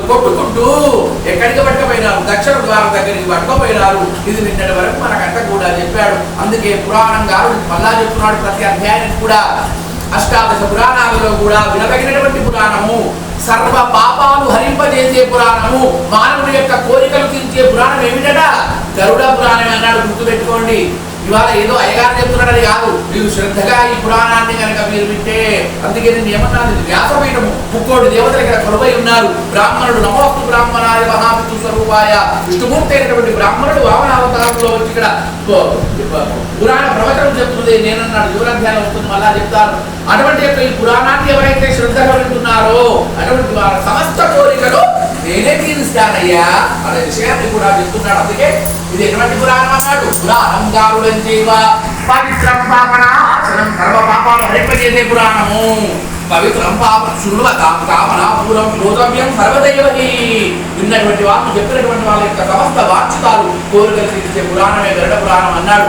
కొట్టుకుంటూ ఎక్కడికి పట్టుకపోయినారు, దక్షిణ ద్వారం దగ్గరికి పట్టుకపోయినారు. ఇది నిన్నటి వరకు మనకంతా కూడా చెప్పాడు. అందుకే పురాణం గారు మళ్ళా చెప్తున్నాడు ప్రతి అధ్యాయానికి కూడా. అష్టాదశ పురాణాలలో కూడా వినదగినటువంటి పురాణము, సర్వ పాపాలు హరింపజేసే పురాణము, మానవుడి యొక్క కోరికలు తీర్చే పురాణం ఏమిటట? గరుడ పురాణం అన్నాడు, గుర్తుపెట్టుకోండి. ఇవాళ ఏదో అయ్యగారు చెప్తున్నాడని కాదు, మీరు శ్రద్ధగా ఈ పురాణాన్ని కనుక మీరు వింటే. అందుకే నేను ఏమన్నాను, వ్యాసపీఠము, ముక్కోటి దేవతలు ఇక్కడ కొలువై ఉన్నారు. బ్రాహ్మణుడు నమోస్తు బ్రాహ్మణాయ మహావిష్ణు స్వరూపాయ, విష్ణుమూర్తి అయినటువంటి బ్రాహ్మణుడు వామనావతారంలో వచ్చి ఇక్కడ పురాణ ప్రవచనం చెప్తుంది. నేనన్నాడు యువరాధ్యాయం వస్తుంది, మళ్ళా చెప్తాను. అటువంటి యొక్క ఈ పురాణాన్ని ఎవరైతే శ్రద్ధగా వింటున్నారో అటువంటి వారి సమస్త కోరికలు నేనే తీరుస్తానయ్యా అనే విషయాన్ని కూడా చెప్తున్నాడు. అందుకే ఇది ఎటువంటి పురాణం అన్నాడు? పురాణం గారుడం చేవ పవిత్రం పాపనాశనం, సర్వ పాపాలు హరింపజేసే పురాణము. పవిత్రం పాప శృణ్వతాం కామనాపూరం శ్రోతవ్యం సర్వదైవహి. విన్నటువంటి వాళ్ళు, చెప్పినటువంటి వాళ్ళ యొక్క సమస్త వాంఛితాలు కోరికలు తీర్చే పురాణమే గరుడ పురాణం అన్నాడు.